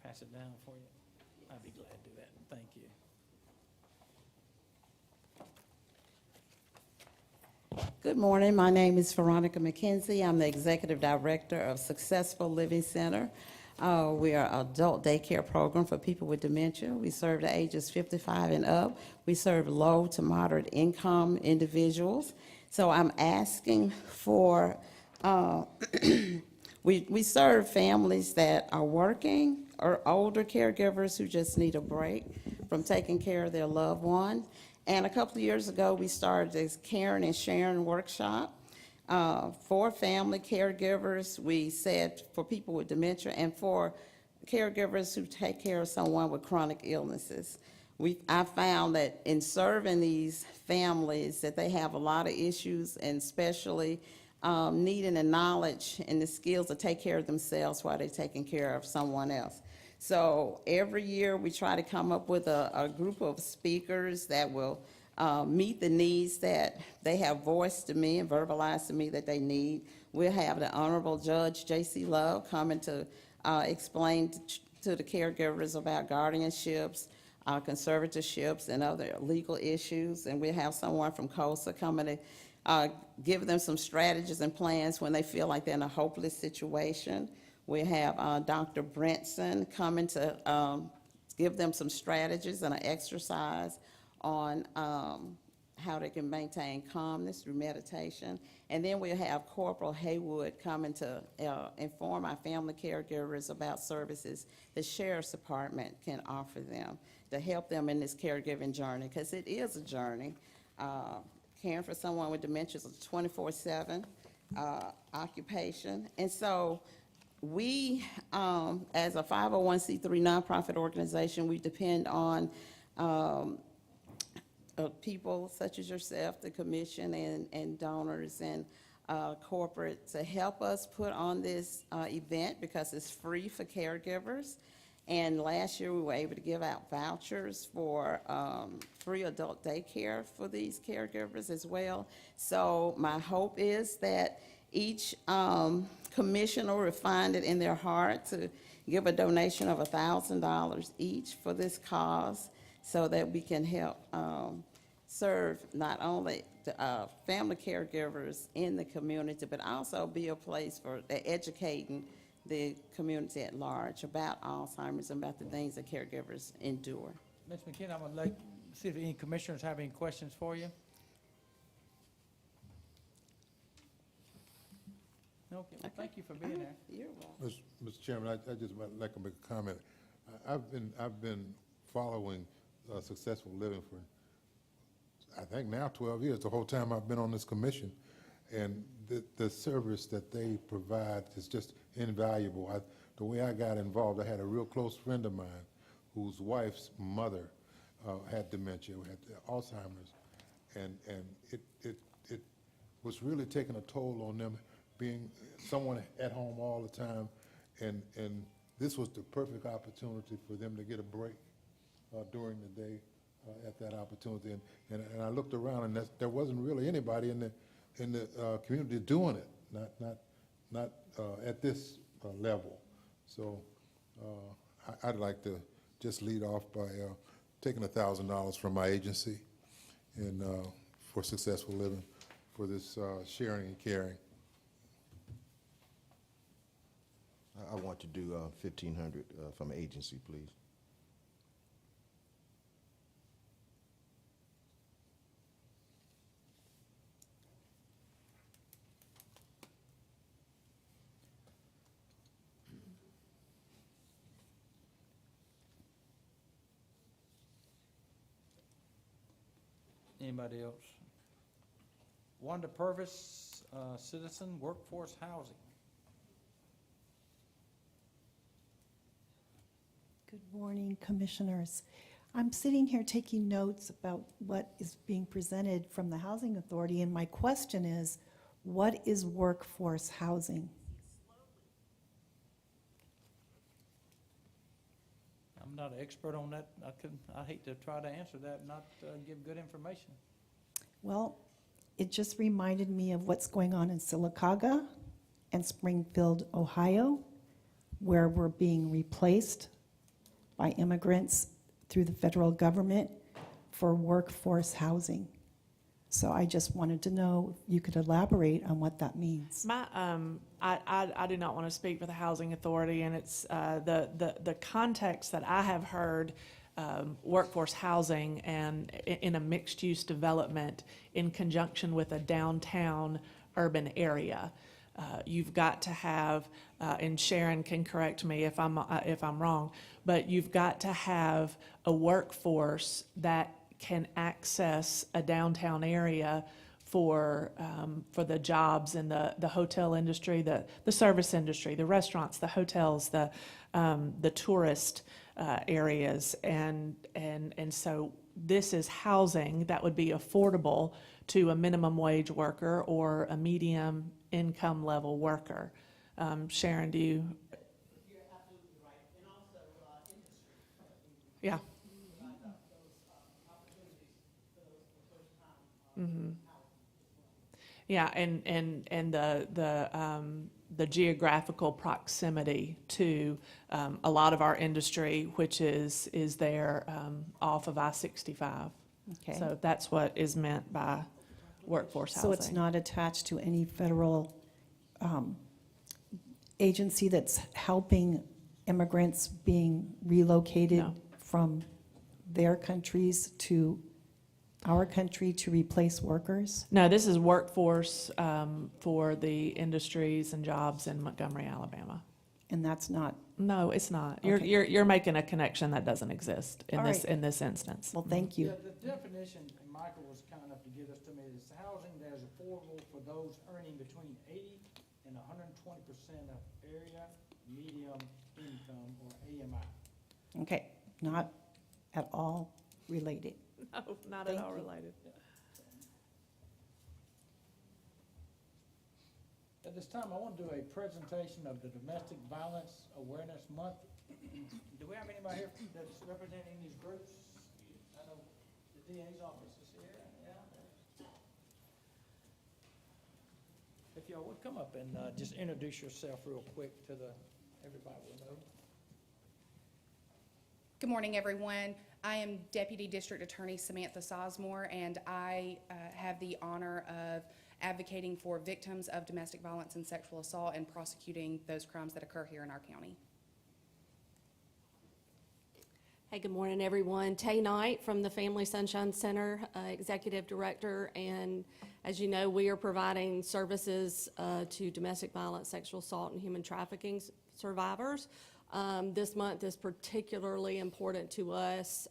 pass it down for you? I'd be glad to do that. Thank you. Good morning. My name is Veronica McKenzie. I'm the Executive Director of Successful Living Center. We are an adult daycare program for people with dementia. We serve the ages 55 and up. We serve low to moderate income individuals. So I'm asking for, we serve families that are working or older caregivers who just need a break from taking care of their loved one. And a couple of years ago, we started this Caring and Sharing workshop for family caregivers. We said for people with dementia and for caregivers who take care of someone with chronic illnesses. I found that in serving these families that they have a lot of issues, and especially needing the knowledge and the skills to take care of themselves while they're taking care of someone else. So every year we try to come up with a group of speakers that will meet the needs that they have voiced to me and verbalized to me that they need. We'll have the Honorable Judge J.C. Love coming to explain to the caregivers about guardianships, conservatorships, and other legal issues. And we'll have someone from COSA coming to give them some strategies and plans when they feel like they're in a hopeless situation. We have Dr. Brentson coming to give them some strategies and an exercise on how they can maintain calmness through meditation. And then we'll have Corporal Haywood coming to inform our family caregivers about services the Sheriff's Department can offer them to help them in this caregiving journey, because it is a journey. Caring for someone with dementia is a 24/7 occupation. And so we, as a 501c3 nonprofit organization, we depend on people such as yourself, the commission, and donors and corporate to help us put on this event, because it's free for caregivers. And last year we were able to give out vouchers for free adult daycare for these caregivers as well. So my hope is that each commissioner will find it in their heart to give a donation of $1,000 each for this cause, so that we can help serve not only the family caregivers in the community, but also be a place for educating the community at large about Alzheimer's and about the things that caregivers endure. Ms. McKenna, I'm going to see if any commissioners have any questions for you. Okay, well, thank you for being there. You're welcome. Mr. Chairman, I just would like to make a comment. I've been following Successful Living for, I think now 12 years, the whole time I've been on this commission, and the service that they provide is just invaluable. The way I got involved, I had a real close friend of mine whose wife's mother had dementia, had Alzheimer's, and it was really taking a toll on them, being someone at home all the time, and this was the perfect opportunity for them to get a break during the day at that opportunity. And I looked around, and there wasn't really anybody in the community doing it, not at this level. So I'd like to just lead off by taking $1,000 from my agency and for Successful Living for this sharing and caring. I want to do 1,500 from agency, please. Anybody else? Wanda Purvis, Citizen Workforce Housing. Good morning, Commissioners. I'm sitting here taking notes about what is being presented from the Housing Authority, and my question is, what is workforce housing? I'm not an expert on that. I hate to try to answer that and not give good information. Well, it just reminded me of what's going on in Sylacauga and Springfield, Ohio, where we're being replaced by immigrants through the federal government for workforce housing. So I just wanted to know if you could elaborate on what that means. I do not want to speak for the Housing Authority, and it's the context that I have heard, workforce housing and in a mixed-use development in conjunction with a downtown urban area. You've got to have, and Sharon can correct me if I'm wrong, but you've got to have a workforce that can access a downtown area for the jobs in the hotel industry, the service industry, the restaurants, the hotels, the tourist areas, and so this is housing that would be affordable to a minimum wage worker or a medium income level worker. Sharon, do you? You're absolutely right, and also industry. Yeah. Yeah, and the geographical proximity to a lot of our industry, which is there off of I-65. Okay. So that's what is meant by workforce housing. So it's not attached to any federal agency that's helping immigrants being relocated No. from their countries to our country to replace workers? No, this is workforce for the industries and jobs in Montgomery, Alabama. And that's not, No, it's not. Okay. You're making a connection that doesn't exist in All this right. in this instance. well, thank you. Yeah, the definition, and Michael was kind enough to give this to me, is housing that is affordable for those earning between 80 and 120% of area medium income, or AMI. Okay, not at all related. No, not Thank at all you. related. At this time, I want to do a presentation of the Domestic Violence Awareness Month. Do we have anybody here that's representing these groups? I know the DA's office is here, yeah. If y'all would come up and just introduce yourself real quick to everybody will know. Good morning, everyone. I am Deputy District Attorney Samantha Sizemore, and I have the honor of advocating for victims of domestic violence and sexual assault and prosecuting those crimes that occur here in our county. Hey, good morning, everyone. Tay Knight from the Family Sunshine Center, Executive Director, and as you know, we are providing services to domestic violence, sexual assault, and human trafficking survivors. This month is particularly important to us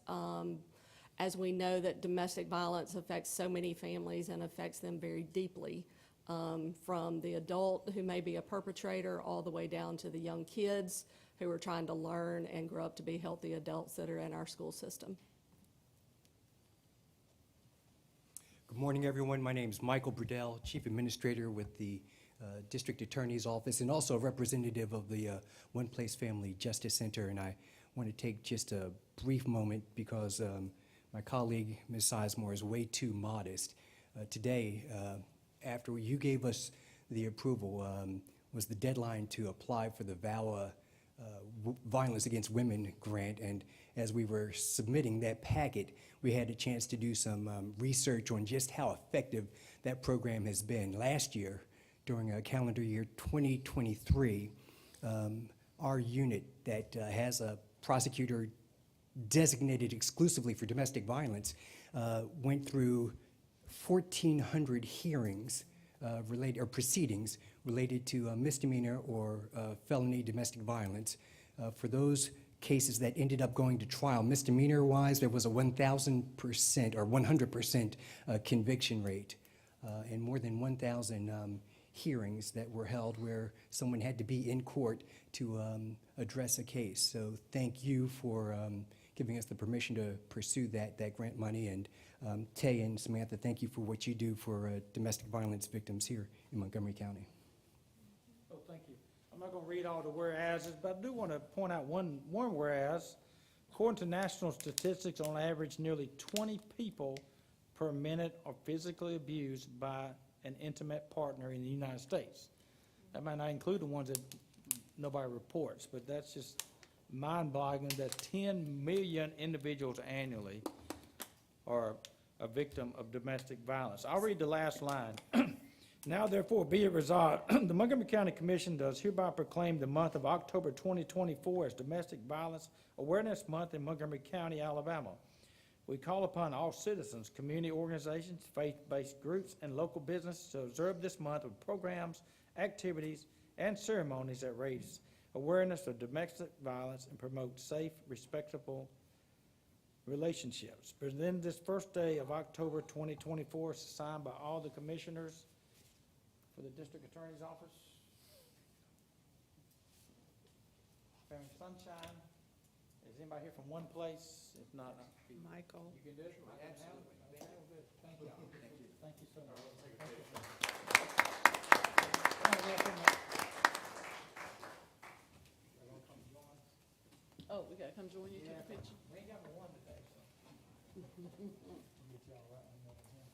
as we know that domestic violence affects so many families and affects them very deeply, from the adult who may be a perpetrator all the way down to the young kids who are trying to learn and grow up to be healthy adults that are in our school system. Good morning, everyone. My name is Michael Brudell, Chief Administrator with the District Attorney's Office, and also a representative of the One Place Family Justice Center. And I want to take just a brief moment because my colleague, Ms. Sizemore, is way too modest. Today, after you gave us the approval, was the deadline to apply for the VAWA Violence Against Women grant. And as we were submitting that packet, we had a chance to do some research on just how effective that program has been. Last year, during calendar year 2023, our unit that has a prosecutor designated exclusively for domestic violence went through 1,400 hearings related or proceedings related to misdemeanor or felony domestic violence. For those cases that ended up going to trial, misdemeanor-wise, there was a 1,000% or 100% conviction rate, and more than 1,000 hearings that were held where someone had to be in court to address a case. So thank you for giving us the permission to pursue that grant money. And Tay and Samantha, thank you for what you do for domestic violence victims here in Montgomery County. Oh, thank you. I'm not going to read all the whereases, but I do want to point out one whereas. According to national statistics, on average, nearly 20 people per minute are physically abused by an intimate partner in the United States. That might not include the ones that nobody reports, but that's just mind-boggling that 10 million individuals annually are a victim of domestic violence. I'll read the last line. Now therefore be it resolved, the Montgomery County Commission does hereby proclaim the month of October 2024 as Domestic Violence Awareness Month in Montgomery County, Alabama. We call upon all citizens, community organizations, faith-based groups, and local businesses to observe this month with programs, activities, and ceremonies that raise awareness of domestic violence and promote safe, respectable relationships. Presented this first day of October 2024, signed by all the commissioners for the District Attorney's Office. Family Sunshine. Is anybody here from one place? If not, Michael. you can do it. Good. Thank you. Thank you so much. Oh, we gotta come join you, take a picture? We ain't got but one today, so. Get y'all right on that again.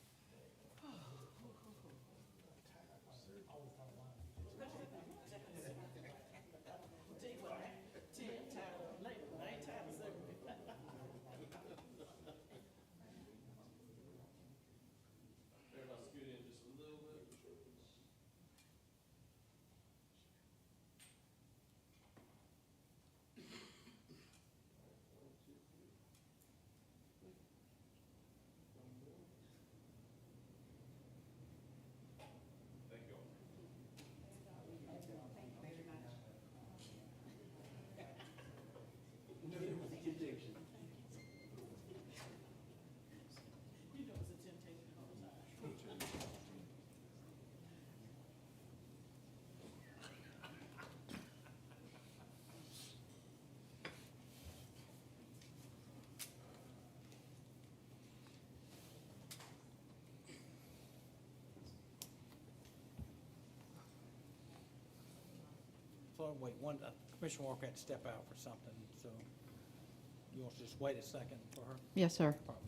So wait, Commissioner Walker had to step out for something, so you want to just wait a second for her? Yes, sir. Probably.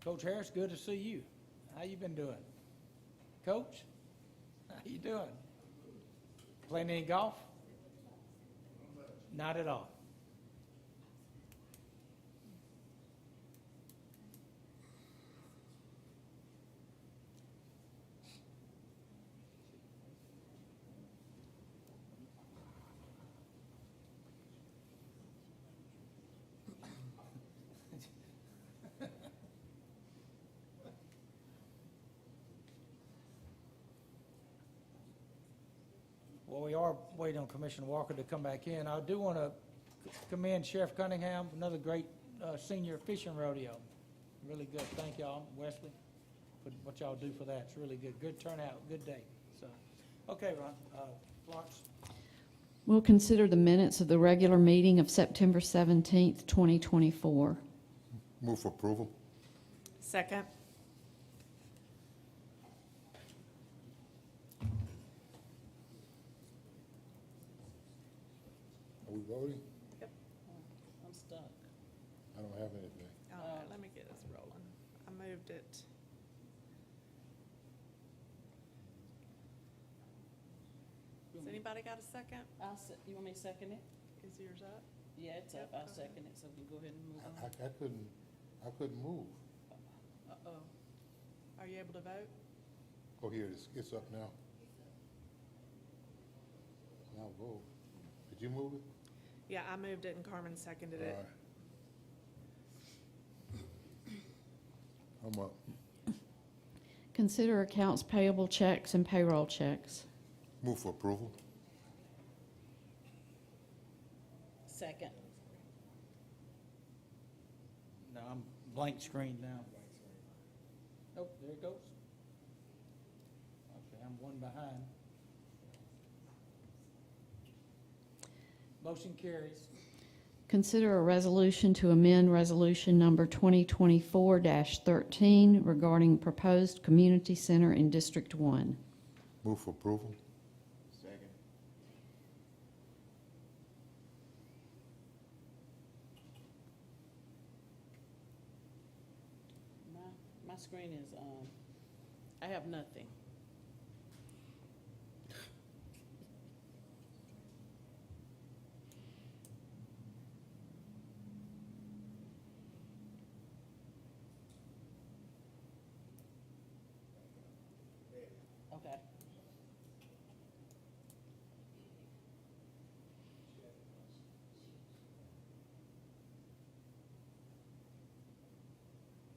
Coach Harris, good to see you. How you been doing? Coach, how you doing? Playing any golf? Not at all. Well, we are waiting on Commissioner Walker to come back in. I do want to commend Sheriff Cunningham, another great senior fishing rodeo. Really good. Thank y'all, Wesley, for what y'all do for that. It's really good. Good turnout, good day. So, okay, Ron, Florence. We'll consider the minutes of the regular meeting of September 17th, 2024. Move for approval. Second. Are we voting? Yep. I'm stuck. I don't have anything. Okay, let me get this rolling. I moved it. Has anybody got a second? You want me to second it? Is yours up? Yeah, it's up. I'll second it, so we can go ahead and move I couldn't move. Uh-oh. Are you able to vote? Oh, here, it's up now. Now vote. Did you move it? Yeah, I moved it and Carmen seconded All it. right. I'm up. Consider accounts payable checks and payroll checks. Move for approval. Second. No, I'm blank screen now. Oh, there it goes. Okay, I'm one behind. Motion carries. Consider a resolution to amend resolution number 2024-13 regarding proposed community center in District 1. Move for approval. screen is, I have nothing. Okay.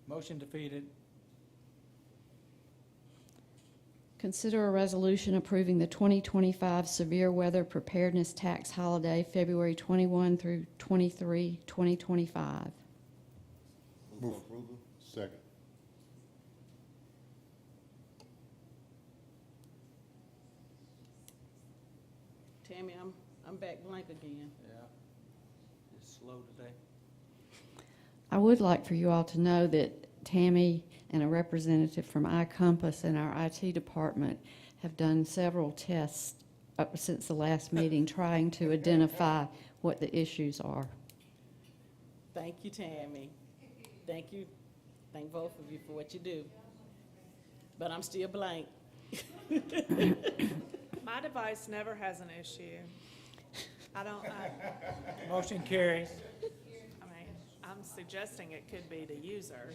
Motion defeated. Consider a resolution approving the 2025 severe weather preparedness tax holiday, February 21 through 23, 2025. Move for approval. Second. Tammy, I'm back blank again. Yeah. It's slow today. I would like for you all to know that Tammy and a representative from iCompass and our IT department have done several tests up since the last meeting trying to identify what the issues are. Thank you, Tammy. Thank you. Thank both of you for what you do. But I'm still blank. My device never has an issue. I Motion carries. mean, I'm suggesting it could be the user.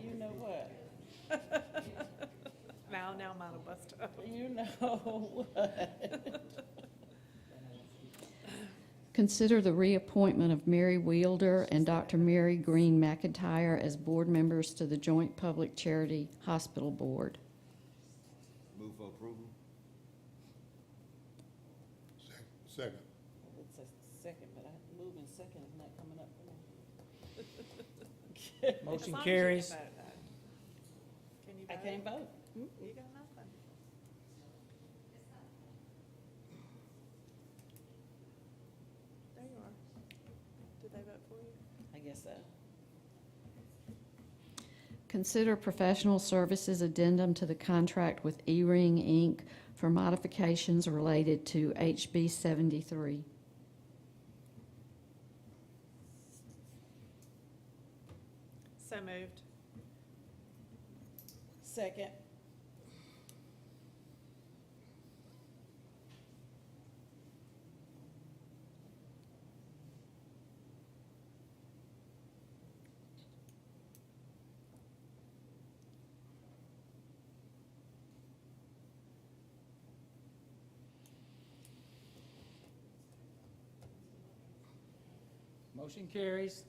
You know what? Now mine will bust up. You know what? Consider the reappointment of Mary Weilder and Dr. Mary Greene-McIntyre as board members to the Joint Public Charity Hospital Board. Move for approval. Second. It's a second, but moving second is not coming up for me. Motion As long as you carries. can vote, though. Can you I vote? can't vote. You got nothing. There you are. Did they vote for you? I guess so. Consider professional services addendum to the contract with E-Ring, Inc. for modifications related to HB 73. So moved. Second. Motion carries.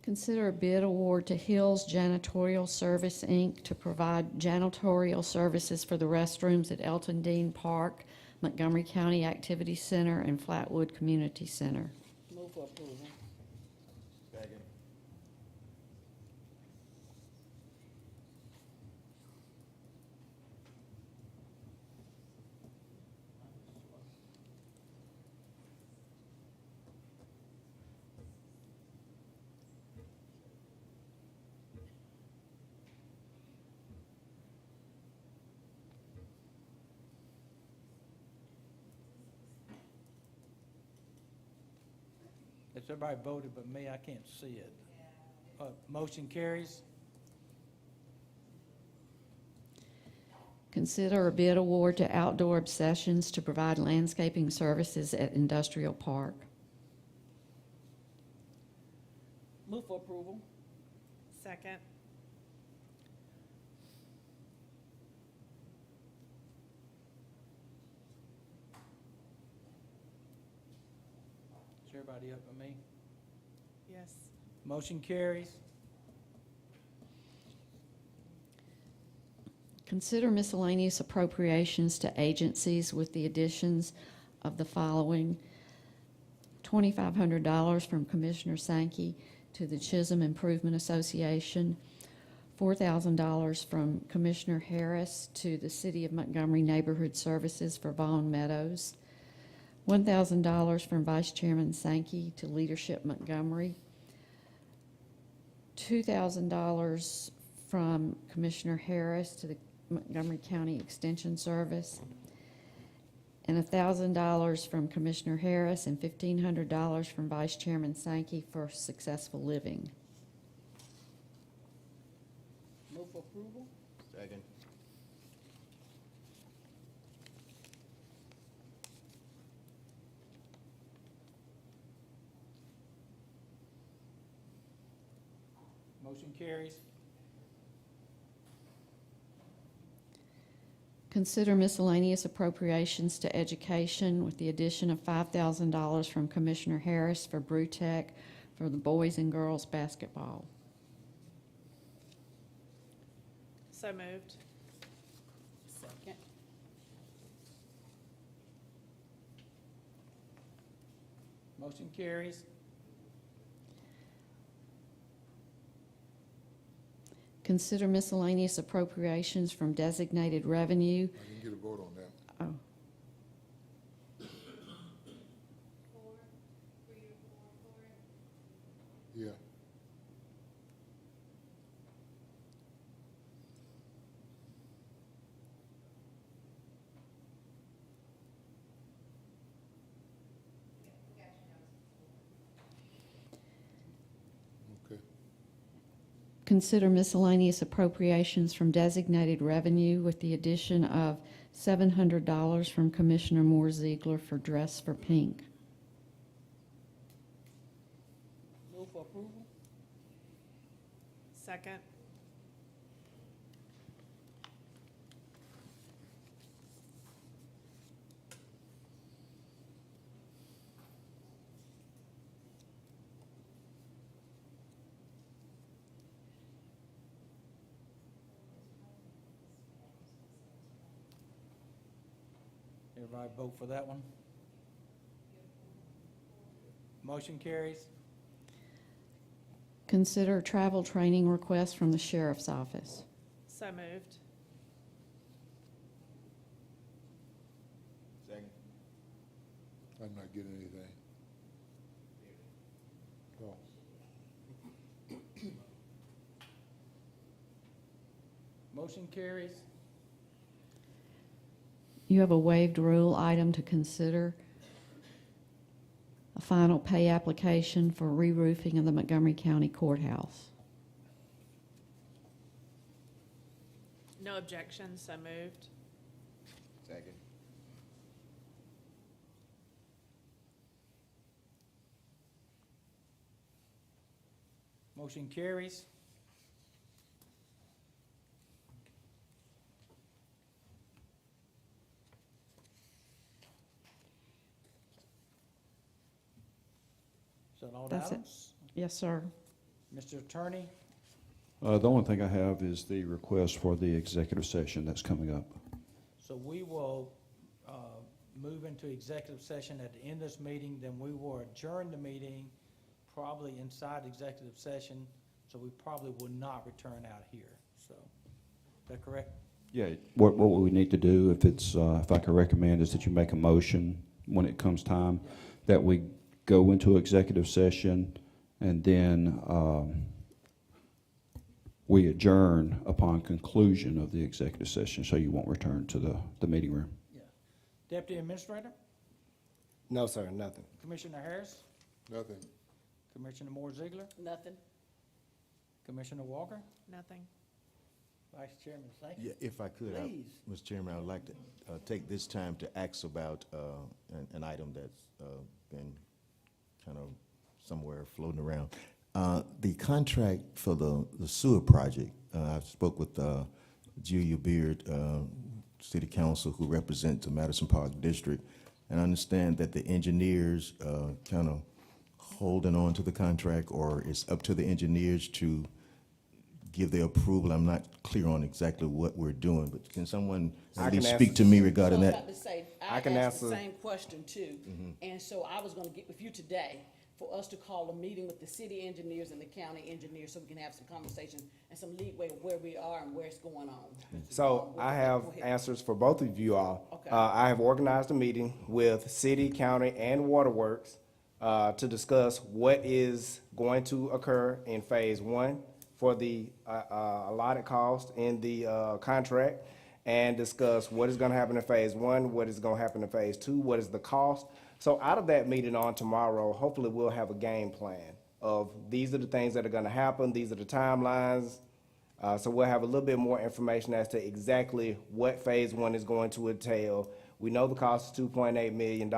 Consider a bid award to Hills Janitorial Service, Inc. to provide janitorial services for the restrooms at Elton Dean Park, Montgomery County Activity Center, and Flatwood Community Center. Move for approval. Second. If everybody voted but me, I can't see it. Motion carries. Consider a bid award to Outdoor Obsessions to provide landscaping services at Industrial Park. Move for approval. Second. Is everybody up with me? Yes. Motion carries. Consider miscellaneous appropriations to agencies with the additions of the following: $2,500 from Commissioner Sankey to the Chisholm Improvement Association, $4,000 from Commissioner Harris to the City of Montgomery Neighborhood Services for Vaughn Meadows, $1,000 from Vice Chairman Sankey to Leadership Montgomery, $2,000 from Commissioner Harris to the Montgomery County Extension Service, and $1,000 from Commissioner Harris and $1,500 from Vice Chairman Sankey for Successful Living. Motion carries. Consider miscellaneous appropriations to education with the addition of $5,000 from Commissioner Harris for Brewtech for the boys and girls basketball. So moved. Second. Motion carries. Consider miscellaneous appropriations from designated revenue. I didn't get a vote on that. Oh, Yeah. Okay. consider miscellaneous appropriations from designated revenue with the addition of $700 from Commissioner Moore-Zeigler for Dress for Pink. Move for approval. Second. Everybody vote for that one? Motion carries. Consider travel training requests from the Sheriff's Office. So moved. Second. I'm not getting anything. Oh, Motion carries. You have a waived rule item to consider. A final pay application for re-roofing of the Montgomery County Courthouse. No objection, so moved. Second. Motion carries. Is that all the That's it. items? Yes, sir. Mr. Attorney, The only thing I have is the request for the executive session that's coming up. so we will move into executive session at the end of this meeting, then we will adjourn the meeting, probably inside executive session, so we probably will not return out here. So, is that correct? Yeah, what we need to do, if I can recommend, is that you make a motion when it comes time, that we go into executive session, and then we adjourn upon conclusion of the executive session, so you won't return to the meeting room. Yeah. Deputy Administrator, No, sir, nothing. Commissioner Harris, nothing. Commissioner Moore-Zeigler, Nothing. Commissioner Walker, Nothing. Vice Chairman, thank Yeah, you. if I could, Please. Mr. Chairman, I would like to take this time to ask about an item that's been kind of somewhere floating around. The contract for the sewer project, I spoke with Julia Beard, City Council, who represents the Madison Park District, and I understand that the engineers kind of holding on to the contract, or it's up to the engineers to give their approval. I'm not clear on exactly what we're doing, but can someone I at can least answer speak to me regarding So I was that? about to say, I I can asked the answer. same question too. And so I was gonna get with you today for us to call a meeting with the city engineers and the county engineers so we can have some conversation and some leeway of where we are and where it's going on. So I have Go ahead. answers for both of you all. Okay. I have organized a meeting with city, county, and waterworks to discuss what is going to occur in phase one for the allotted cost in the contract, and discuss what is gonna happen in phase one, what is gonna happen in phase two, what is the cost. So out of that meeting on tomorrow, hopefully we'll have a game plan of these are the things that are gonna happen, these are the timelines. So we'll have a little bit more information as to exactly what phase one is going to entail. We know the cost is $2.8 million.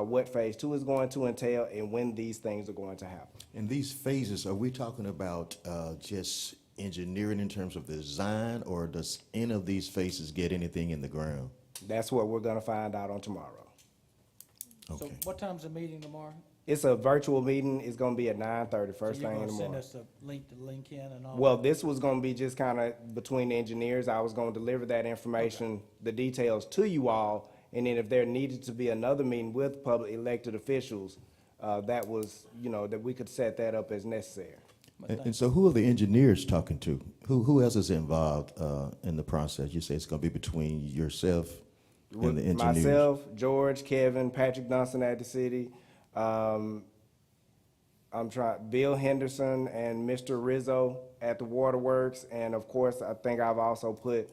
what phase 2 is going to entail and when these things are going to happen. In these phases, are we talking about just engineering in terms of design, or does any of these phases get anything in the ground? That's what we're gonna find out on tomorrow. So Okay. what time's the meeting tomorrow? It's a virtual meeting. It's gonna be at 9:30, first So you're thing in gonna the send morning. us a link to link in and all? Well, this was gonna be just kinda between the engineers. I was gonna deliver that information, the details to you all, and then if there needed to be another meeting with public elected officials, that was, that we could set that up as necessary. And so who are the engineers talking to? Who else is involved in the process? You say it's going to be between yourself and the engineers? Myself, George, Kevin, Patrick Dunston at the city, Bill Henderson and Mr. Rizzo at the Waterworks, and of course, I think I've also put,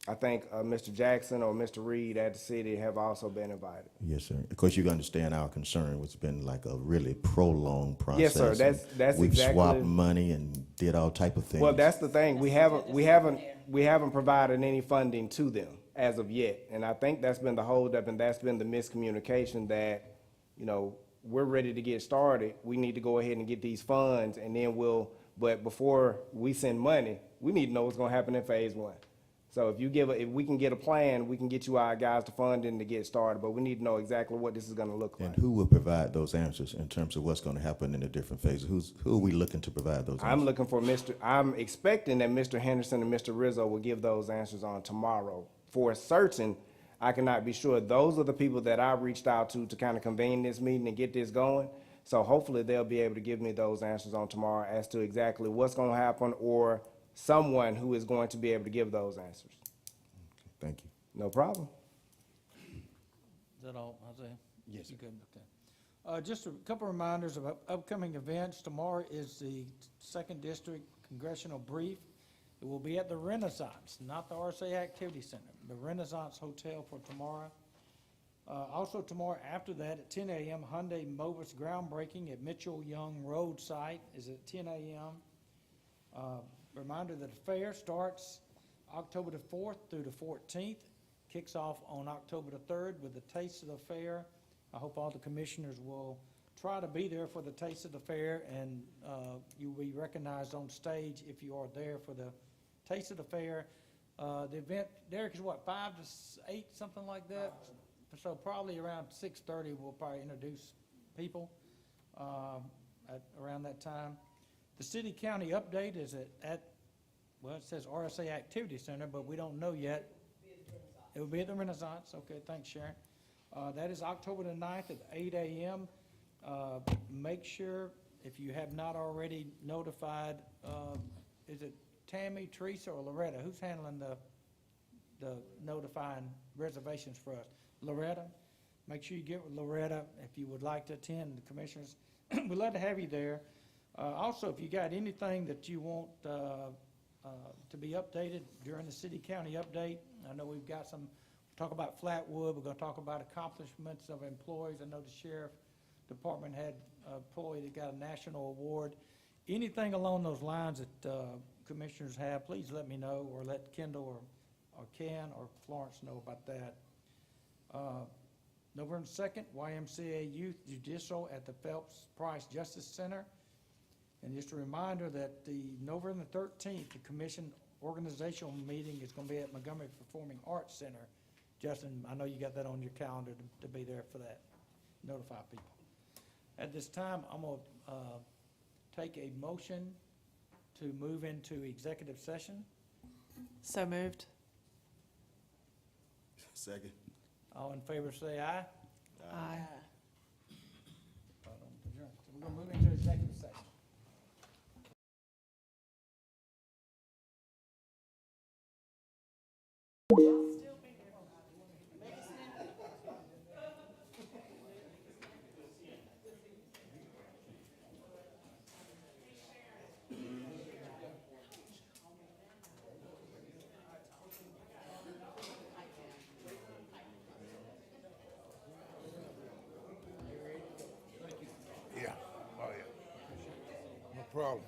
Mr. Jackson or Mr. Reed at the city have also been invited. Yes, sir. Of course, you understand our concern. It's been like a really prolonged process. Yes, sir. That's We've exactly. swapped money and did all type of things. Well, that's the thing. We haven't provided any funding to them as of yet. And I think that's been the holdup, and that's been the miscommunication that, we're ready to get started. We need to go ahead and get these funds, and then but before we send money, we need to know what's gonna happen in phase 1. So if we can get a plan, we can get you our guys to fund and to get started, but we need to know exactly what this is gonna look like. And who will provide those answers in terms of what's going to happen in the different phases? Who are we looking to provide those answers? I'm expecting that Mr. Henderson and Mr. Rizzo will give those answers on tomorrow. For certain, I cannot be sure. Those are the people that I reached out to kind of convene this meeting and get this going. So hopefully they'll be able to give me those answers on tomorrow as to exactly what's gonna happen, or someone who is going to be able to give those answers. Thank you. No problem. Is that all, Isaiah? Yes, You good? Okay. Just a couple reminders of upcoming events. Tomorrow is the Second District Congressional Brief. It will be at the Renaissance, not the RSA Activity Center, the Renaissance Hotel for tomorrow. Also tomorrow after that at 10 a.m., Hyundai Mobis groundbreaking at Mitchell Young Road site is at 10 a.m. Reminder that the fair starts October the 4th through the 14th, kicks off on October the 3rd with the Taste of the Fair. I hope all the commissioners will try to be there for the Taste of the Fair, and you'll be recognized on stage if you are there for the Taste of the Fair. The event, Derek, is what, 5 to 8, something like that? So probably around 6:30, we'll probably introduce people around that time. The city-county update is well, it says RSA Activity Center, but we don't know yet. It will be at the Renaissance. Okay, thanks, Sharon. That is October the 9th at 8 a.m. Make sure, if you have not already notified, is it Tammy, Teresa, or Loretta? Who's handling the notifying reservations for us? Loretta? Make sure you get with Loretta if you would like to attend, the commissioners. We'd love to have you there. Also, if you got anything that you want to be updated during the city-county update, I know we've got some, talk about Flatwood, we're gonna talk about accomplishments of employees. I know the sheriff department had an employee that got a national award. Anything along those lines that commissioners have, please let me know, or let Kendall or Ken or Florence know about that. November 2nd, YMCA Youth Judicial at the Phelps Price Justice Center. And just a reminder that the November 13th, the commission organizational meeting is going to be at Montgomery Performing Arts Center. Justin, I know you got that on your calendar to be there for that. Notify people. At this time, I'm going to take a motion to move into executive session. So moved. Second. All in favor say aye. Aye. So we're going to move into executive session. Yeah, oh yeah. No problem.